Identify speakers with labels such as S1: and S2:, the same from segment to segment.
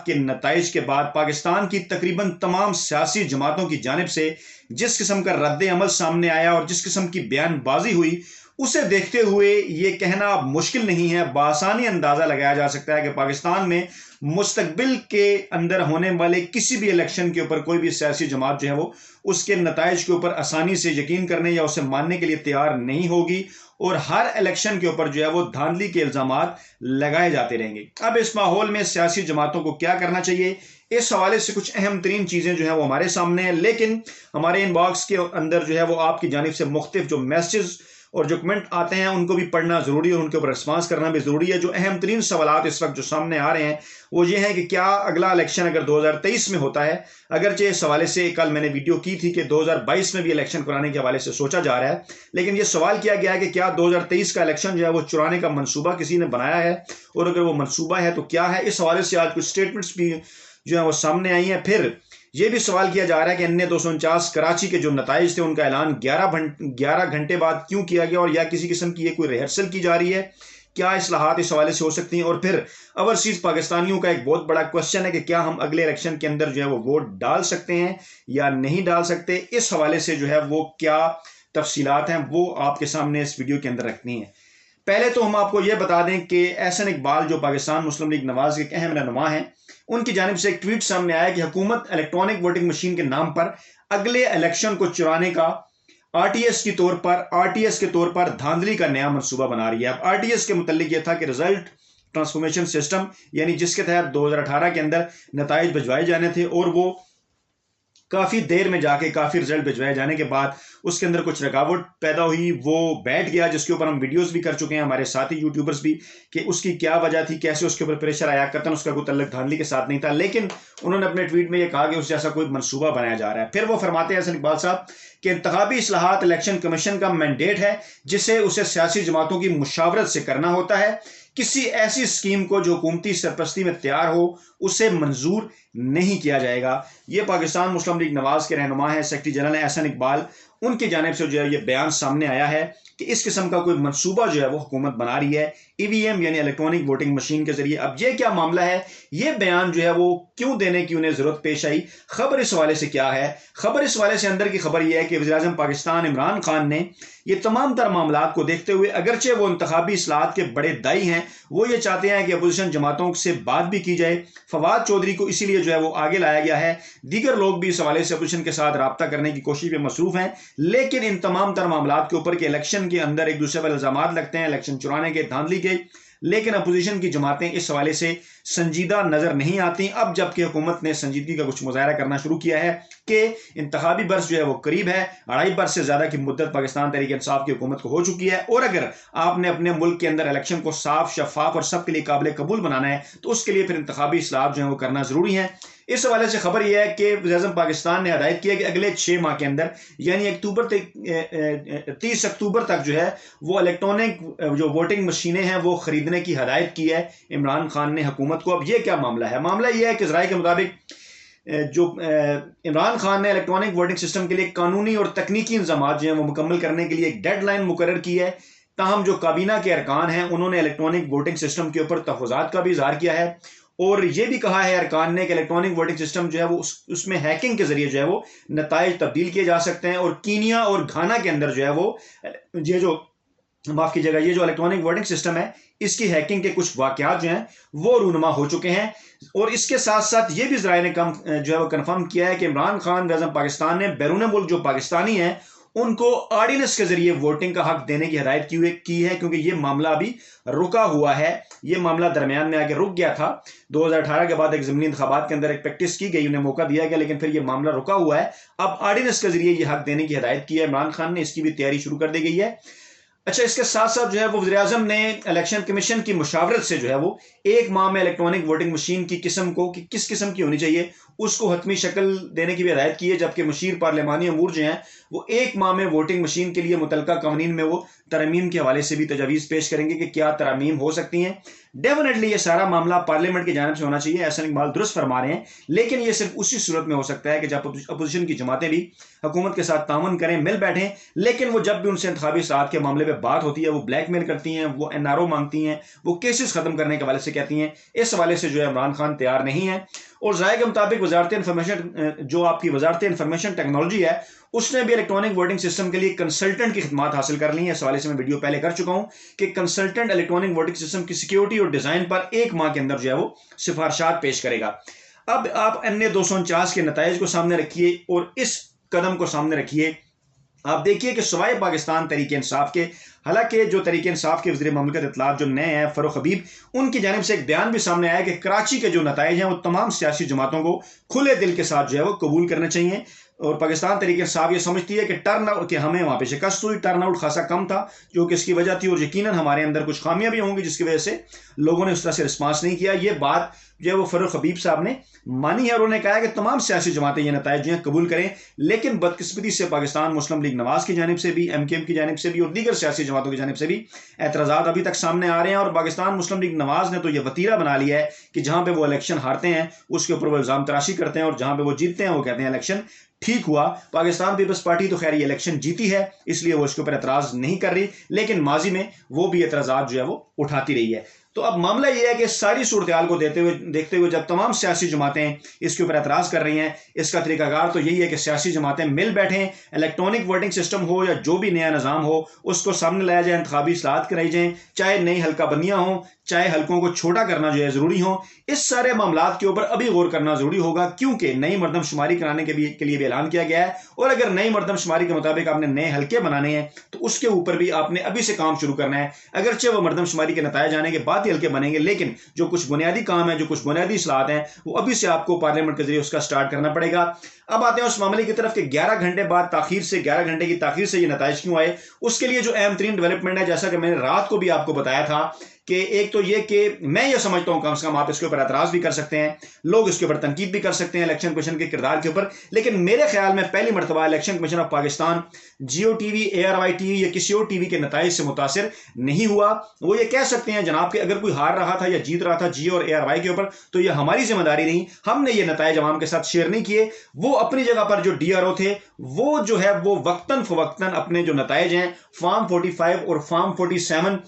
S1: के नताइज के बाद पाकिस्तान की तकरीबन तमाम सियासी जमातों की जानिब से जिस किस्म का रद्द अमल सामने आया और जिस किस्म की बयानबाजी हुई, उसे देखते हुए ये कहना अब मुश्किल नहीं है, बासानी अंदाजा लगाया जा सकता है कि पाकिस्तान में मुस्तकबिल के अंदर होने वाले किसी भी इलेक्शन के ऊपर कोई भी सियासी जमात जो है वो उसके नताइज के ऊपर आसानी से यकीन करने या उसे मानने के लिए तैयार नहीं होगी और हर इलेक्शन के ऊपर जो है वो धांधली के इल्जामात लगाए जाते रहेंगे। अब इस माहौल में सियासी जमातों को क्या करना चाहिए, इस हवाले से कुछ अहम तरीन चीजें जो है वो हमारे सामने है, लेकिन हमारे इनबॉक्स के अंदर जो है वो आपकी जानिब से मुख्तलिफ जो मैसेज और जो कमेंट आते हैं उनको भी पढ़ना जरूरी है और उनके ऊपर रिस्पांस करना भी जरूरी है। जो अहम तरीन सवाल इस वक्त जो सामने आ रहे हैं वो ये है कि क्या अगला इलेक्शन अगर 2023 में होता है, अगरचे इस हवाले से कल मैंने वीडियो की थी कि 2022 में भी इलेक्शन कराने के हवाले से सोचा जा रहा है, लेकिन ये सवाल किया गया है कि क्या 2023 का इलेक्शन जो है वो चुराने का मनसूबा किसी ने बनाया है, और अगर वो मनसूबा है तो क्या है। इस हवाले से आज कुछ स्टेटमेंट्स भी जो है वो सामने आई हैं। फिर यह भी सवाल किया जा रहा है कि अन्य 249 कराची के जो नताइज थे उनका ऐलान 11 घंटे बाद क्यों किया गया, और या किसी किस्म की कोई रिहर्सल की जा रही है, क्या इस्लाहात इस हवाले से हो सकती हैं। और फिर ओवरसीज पाकिस्तानियों का एक बहुत बड़ा क्वेश्चन है कि क्या हम अगले इलेक्शन के अंदर जो है वो वोट डाल सकते हैं या नहीं डाल सकते। इस हवाले से जो है वो क्या तफसीलात हैं वो आपके सामने इस वीडियो के अंदर रखनी है। पहले तो हम आपको यह बता दें कि एहसन इकबाल जो पाकिस्तान मुस्लिम लीग नवाज के एक अहम रहनुमा हैं, उनकी जानिब से एक ट्वीट सामने आया कि हुकूमत इलेक्ट्रॉनिक वोटिंग मशीन के नाम पर अगले इलेक्शन को चुराने का आरटीएस के तौर पर धांधली का नया मंसूबा बना रही है। अब आरटीएस के मुतालिक यह था कि रिजल्ट ट्रांसफॉर्मेशन सिस्टम, यानी जिसके तहत 2018 के अंदर नताइज भिजवाए जाने थे और वो काफी देर में जाके काफी रिजल्ट भिजवाए जाने के बाद उसके अंदर कुछ रुकावट पैदा हुई, वो बैठ गया, जिसके ऊपर हम वीडियोस भी कर चुके हैं, हमारे साथी यूट्यूबर्स भी, कि उसकी क्या वजह थी, कैसे उसके ऊपर प्रेशर आया, कतन उसका कोई तल्लुक धांधली के साथ नहीं था, लेकिन उन्होंने अपने ट्वीट में यह कहा कि उस जैसा कोई मनसूबा बनाया जा रहा है। फिर वो फरमाते हैं हसन इकबाल साहब कि इंतखाबी इस्लाहात इलेक्शन कमीशन का मैंडेट है जिसे उसे सियासी जमातों की मुशावरत से करना होता है। किसी ऐसी स्कीम को जो हुकूमती सरपरस्ती में तैयार हो उसे मंजूर नहीं किया जाएगा। ये पाकिस्तान मुस्लिम लीग नवाज के रहनुमा है, सेक्रेटरी जनरल एहसन इकबाल, उनकी जानिब से जो है ये बयान सामने आया है कि इस किस्म का कोई मंसूबा जो है वो हुकूमत बना रही है ईवीएम यानी इलेक्ट्रॉनिक वोटिंग मशीन के जरिए। अब ये क्या मामला है, ये बयान जो है वो क्यों देने की उन्हें जरूरत पेश आई, खबर इस हवाले से क्या है। खबर इस हवाले से अंदर की खबर यह है कि वज़ीर आज़म पाकिस्तान इमरान खान ने ये तमाम तर मामला को देखते हुए, अगरचे वो इंतखाबी इस्लाहात के बड़े दाई हैं, वो ये चाहते हैं कि अपोजिशन जमातों से बात भी की जाए। फवाद चौधरी को इसीलिए जो है वो आगे लाया गया है, दीगर लोग भी इस हवाले से अपोजिशन के साथ रब्ता करने की कोशिश में मसरूफ हैं, लेकिन इन तमाम तर मामला के ऊपर के इलेक्शन के अंदर एक दूसरे पर इल्जाम लगते हैं, इलेक्शन चुराने के, धांधली के, लेकिन अपोजिशन की जमातें इस हवाले से संजीदा नजर नहीं आती। अब जबकि हुकूमत ने संजीदगी का कुछ मुजाहरा करना शुरू किया है कि इंतखाबी बरस जो है वो करीब है, 2.5 बरस से ज्यादा की मुद्दत पाकिस्तान तहरीक इंसाफ की हुकूमत को हो चुकी है, और अगर आपने अपने मुल्क के अंदर इलेक्शन को साफ, शफाफ और सबके लिए काबिल कबूल बनाना है तो उसके लिए फिर इंतखाबी इस्लाहात जो है वो करना जरूरी है। इस हवाले से खबर यह है कि वज़ीर आज़म पाकिस्तान ने हदायत किया कि अगले 6 माह के अंदर यानी 30 अक्टूबर तक जो है वो इलेक्ट्रॉनिक जो वोटिंग मशीनें हैं वो खरीदने की हदायत की है इमरान खान ने हुकूमत को। अब ये क्या मामला है, मामला यह है कि ज़राए के मुताबिक जो इमरान खान ने इलेक्ट्रॉनिक वोटिंग सिस्टम के लिए कानूनी और तकनीकी इंतजाम जो हैं वो मुकम्मल करने के लिए एक डेडलाइन मुकर्रर की है। ताहम जो काबीना के अरकान हैं उन्होंने इलेक्ट्रॉनिक वोटिंग सिस्टम के ऊपर तहफ़्फ़ुज़ात का भी इज़हार किया है, और यह भी कहा है अरकान ने कि इलेक्ट्रॉनिक वोटिंग सिस्टम जो है वो उसमें हैकिंग के जरिए जो है वो नताइज तब्दील किए जा सकते हैं, और कीनिया और घाना के अंदर जो है वो ये जो माफ कीजिएगा ये जो इलेक्ट्रॉनिक वोटिंग सिस्टम है इसकी हैकिंग के कुछ वाकयात जो हैं वो रूनुमा हो चुके हैं। और इसके साथ साथ ये भी ज़राए ने जो है वो कन्फर्म किया है कि इमरान खान वज़ीर पाकिस्तान ने बैरून मुल्क जो पाकिस्तानी हैं उनको ऑर्डिनेंस के जरिए वोटिंग का हक देने की हिदायत की है, क्योंकि ये मामला अभी रुका हुआ है, ये मामला दरमियान में आके रुक गया था। 2018 के बाद एक ज़मीनी इंतखाबात के अंदर एक प्रैक्टिस की गई, उन्हें मौका दिया गया, लेकिन फिर ये मामला रुका हुआ है। अब ऑर्डिनेंस के जरिए ये हक देने की हिदायत की है इमरान खान ने, इसकी भी तैयारी शुरू कर दी गई है। अच्छा, इसके साथ साथ जो है वो वज़ीर आज़म ने इलेक्शन कमीशन की मुशावरत से जो है वो 1 माह में इलेक्ट्रॉनिक वोटिंग मशीन की किस्म को कि किस किस्म की होनी चाहिए उसको हतमी शक्ल देने की भी हिदायत की है, जबकि मुशीर पार्लिमानी अमूर जो हैं वो 1 माह में वोटिंग मशीन के लिए मुतलका कवानीन में वो तरमीम के हवाले से भी तजावीज़ पेश करेंगे कि क्या तरमीम हो सकती हैं। डेफिनेटली ये सारा मामला पार्लियामेंट की जानिब से होना चाहिए, एहसन इकबाल दुरुस्त फरमा रहे हैं, लेकिन ये सिर्फ उसी सूरत में हो सकता है कि जब अपोजिशन की जमातें भी हुकूमत के साथ ताउन करें, मिल बैठें, लेकिन वो जब भी उनसे इंतखाबी इस्लाहत के मामले में बात होती है वो ब्लैकमेल करती हैं, वो एनआरओ मांगती हैं, वो केसेस खत्म करने के हवाले से कहती हैं। इस हवाले से जो है इमरान खान तैयार नहीं है। और राय के मुताबिक वजारत इंफॉर्मेशन, जो आपकी वजारत इंफॉर्मेशन टेक्नोलॉजी है, उसने भी इलेक्ट्रॉनिक वोटिंग सिस्टम के लिए कंसल्टेंट की खिदमत हासिल कर ली है। इस हवाले से मैं वीडियो पहले कर चुका हूं कि कंसल्टेंट इलेक्ट्रॉनिक वोटिंग सिस्टम की सिक्योरिटी और डिजाइन पर 1 माह के अंदर जो है वो सिफारिशात पेश करेगा। अब आप अन्य 249 के नताइज को सामने रखिए और इस कदम को सामने रखिए। आप देखिए कि सवाए पाकिस्तान तरीके इंसाफ के, हालांकि जो तरीके इंसाफ के वज़ीर ममलकत इत्तलात जो नए हैं फ़ारूक हबीब, उनकी जानिब से एक बयान भी सामने आया कि कराची के जो नताइज हैं वो तमाम सियासी जमातों को खुले दिल के साथ जो है वो कबूल करने चाहिए। और पाकिस्तान तरीके इंसाफ ये समझती है कि टर्नआउट, कि हमें वहाँ पे शिकस्त हुई, टर्नआउट खासा कम था, जो कि इसकी वजह थी, और यकीनन हमारे अंदर कुछ खामियां भी होंगी जिसकी वजह से लोगों ने उस तरह से रिस्पांस नहीं किया। ये बात जो है वो फ़ारूक हबीब साहब ने मानी है और उन्होंने कहा है कि तमाम सियासी जमातें ये नताइज जो हैं कबूल करें, लेकिन बदकिस्मती से पाकिस्तान मुस्लिम लीग नवाज की जानिब से भी, MKM की जानिब से भी और दीगर सियासी जमातों की जानिब से भी एतराज़ात अभी तक सामने आ रहे हैं। और पाकिस्तान मुस्लिम लीग नवाज ने तो यह वतीरा बना लिया है कि जहां पे वो इलेक्शन हारते हैं उसके ऊपर वो इल्ज़ाम तराशी करते हैं, और जहां पे वो जीतते हैं वो कहते हैं इलेक्शन ठीक हुआ। पाकिस्तान पीपल्स पार्टी तो खैर ये इलेक्शन जीती है, इसलिए वो इसके ऊपर एतराज़ नहीं कर रही, लेकिन माजी में वो भी एतराज़ात जो है वो उठाती रही है। तो अब मामला यह है कि सारी सूरत को देखते हुए जब तमाम सियासी जमातें इसके ऊपर एतराज़ कर रही हैं, इसका तरीकाकार तो यही है कि सियासी जमातें मिल बैठें, इलेक्ट्रॉनिक वोटिंग सिस्टम हो या जो भी नया निज़ाम हो उसको सामने लाया जाए, इंतखाबी इस्लाहत कराई जाए, चाहे नई हल्का बंदियाँ हों, चाहे हल्कों को छोटा करना जो है ज़रूरी हो। इस सारे मामलात के ऊपर अभी गौर करना ज़रूरी होगा, क्योंकि नई मरदमशुमारी कराने के लिए भी ऐलान किया गया है, और अगर नई मरदमशुमारी के मुताबिक आपने नए हल्के बनाने हैं तो उसके ऊपर भी आपने अभी से काम शुरू करना है। अगरचे वो मरदमशुमारी के नतायज आने के बाद ही हल्के बनेंगे, लेकिन जो कुछ बुनियादी काम है, जो कुछ बुनियादी इस्लाहत हैं, वो अभी से आपको पार्लियामेंट के जरिए उसका स्टार्ट करना पड़ेगा। अब आते हैं उस मामले की तरफ कि 11 घंटे बाद ताखीर से, 11 घंटे की ताखीर से ये नताइज क्यों आए। उसके लिए जो अहम तरीन डेवलपमेंट है, जैसा कि मैंने रात को भी आपको बताया था, कि एक तो ये कि मैं ये समझता हूं कम से कम आप इसके ऊपर एतराज भी कर सकते हैं, लोग इसके ऊपर तनकीद भी कर सकते हैं इलेक्शन कमीशन के किरदार के ऊपर, लेकिन मेरे ख्याल में पहली मरतबा election commission of Pakistan Jio TV, ARY TV या किसी और टीवी के नताइज से मुतासिर नहीं हुआ। वो ये कह सकते हैं जनाब कि अगर कोई हार रहा था या जीत रहा था जियो और ARY के ऊपर तो ये हमारी जिम्मेदारी नहीं, हमने ये नताइज अवाम के साथ शेयर नहीं किए। वो अपनी जगह पर जो DRO थे वो जो है वो वक्तन फवक्तन अपने जो नताइज हैं फार्म 45 और फार्म 47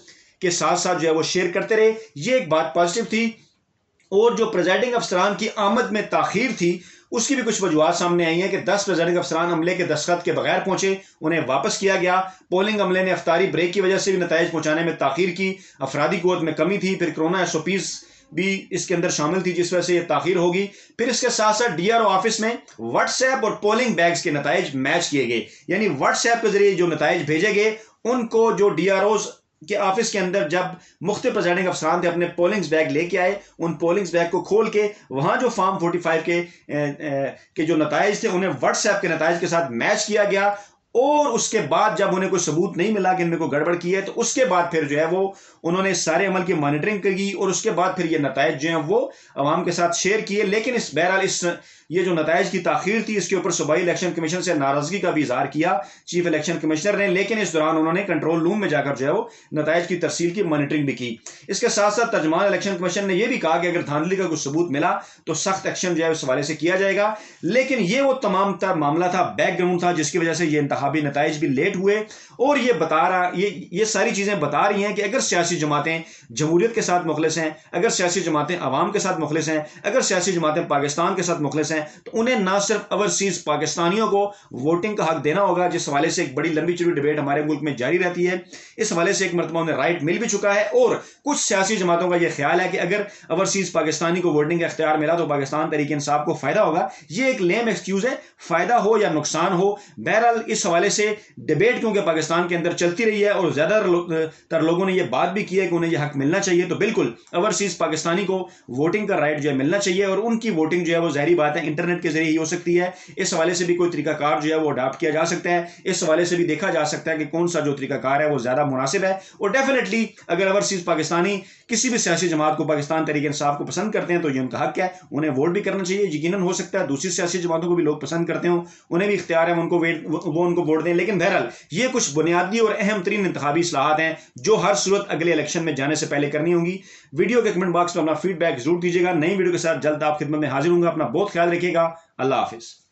S1: के साथ साथ जो है वो शेयर करते रहे। ये एक बात पॉजिटिव थी। और जो प्रेजाइडिंग अफसरान की आमद में ताखीर थी उसकी भी कुछ वजूहत सामने आई हैं कि 10 प्रेजाइडिंग अफसरान अमले के दस्तखत के बगैर पहुंचे, उन्हें वापस किया गया। पोलिंग अमले ने अफ्तारी ब्रेक की वजह से भी नताइज पहुंचाने में ताखीर की, अफरादी कुव्वत में कमी थी, फिर कोरोना SOPs भी इसके अंदर शामिल थी जिस वजह से ये ताखीर होगी। फिर इसके साथ साथ DRO ऑफिस में व्हाट्सएप और पोलिंग बैग्स के नताइज मैच किए गए, यानी व्हाट्सएप के जरिए जो नताइज भेजे गए उनको जो DROs के ऑफिस के अंदर जब मुख्तलिफ प्रेजाइडिंग अफसरान थे अपने पोलिंग्स बैग लेके आए, उन पोलिंग्स बैग को खोल के वहां जो फार्म 45 के जो नताइज थे उन्हें व्हाट्सएप के नताइज के साथ मैच किया गया। और उसके बाद जब उन्हें कोई सबूत नहीं मिला कि इनमें कोई गड़बड़ की है तो उसके बाद फिर जो है वो उन्होंने सारे अमल की मॉनिटरिंग की और उसके बाद फिर ये नताइज जो हैं वो अवाम के साथ शेयर किए। लेकिन इस बहरहाल ये जो नताइज की ताखीर थी इसके ऊपर सूबाई इलेक्शन कमीशन से नाराजगी का भी इजहार किया चीफ इलेक्शन कमिश्नर ने, लेकिन इस दौरान उन्होंने कंट्रोल रूम में जाकर जो है वो नताइज की तरसील की मॉनिटरिंग भी की। इसके साथ साथ तर्जमान इलेक्शन कमीशन ने यह भी कहा कि अगर धांधली का कुछ सबूत मिला तो सख्त एक्शन जो है उस हवाले से किया जाएगा। लेकिन ये वो तमाम तर मामला था, बैकग्राउंड था जिसकी वजह से ये इंतखाबी नताइज भी लेट हुए। और ये बता रहा ये सारी चीजें बता रही हैं कि अगर सियासी जमातें जमहूरियत के साथ मुखलिस हैं, अगर सियासी जमातें अवाम के साथ मुखलिस हैं, अगर सियासी जमातें पाकिस्तान के साथ मुखलिस हैं तो उन्हें ना सिर्फ ओवरसीज पाकिस्तानियों को वोटिंग का हक देना होगा, जिस हवाले से एक बड़ी लंबी चौड़ी डिबेट हमारे मुल्क में जारी रहती है। इस हवाले से एक मरतबा उन्हें राइट मिल भी चुका है। और कुछ सियासी जमातों का यह ख्याल है कि अगर ओवरसीज पाकिस्तानी को वोटिंग का इख्तियार मिला तो पाकिस्तान तहरीक इंसाफ को फायदा होगा। ये एक लेम एक्सक्यूज है, फायदा हो या नुकसान हो। बहरहाल इस हवाले से डिबेट क्योंकि पाकिस्तान के अंदर चलती रही है और ज्यादातर लोगों ने यह बात भी की है कि उन्हें यह हक मिलना चाहिए, तो बिल्कुल ओवरसीज पाकिस्तानी को वोटिंग का राइट जो है मिलना चाहिए। और उनकी वोटिंग जो है वो ज़ाहिर बात है इंटरनेट के जरिए ही हो सकती है। इस हवाले से भी कोई तरीकाकार जो है वो अडॉप्ट किया जा सकता है। इस हवाले से भी देखा जा सकता है कि कौन सा जो तरीकाकार है वो ज्यादा मुनासिब है। और डेफिनेटली अगर ओवरसीज पाकिस्तानी किसी भी सियासी जमात को पाकिस्तान तहरीक इंसाफ को पसंद करते हैं तो ये उनका हक है, उन्हें वोट भी करना चाहिए। यकीनन हो सकता है दूसरी सियासी जमातों को भी लोग पसंद करते हो, उन्हें भी इख्तियार है, वो उनको वोट दें। लेकिन बहरहाल ये कुछ बुनियादी और अहम तरीन इंतखाबी इस्लाहात हैं जो हर सूरत अगले इलेक्शन में जाने से पहले करनी होंगी। वीडियो के कमेंट बॉक्स में अपना फीडबैक जरूर दीजिएगा। नई वीडियो के साथ जल्द आप खिदमत में हाजिर होंगे। अपना बहुत ख्याल रखिएगा। अल्लाह हाफिज।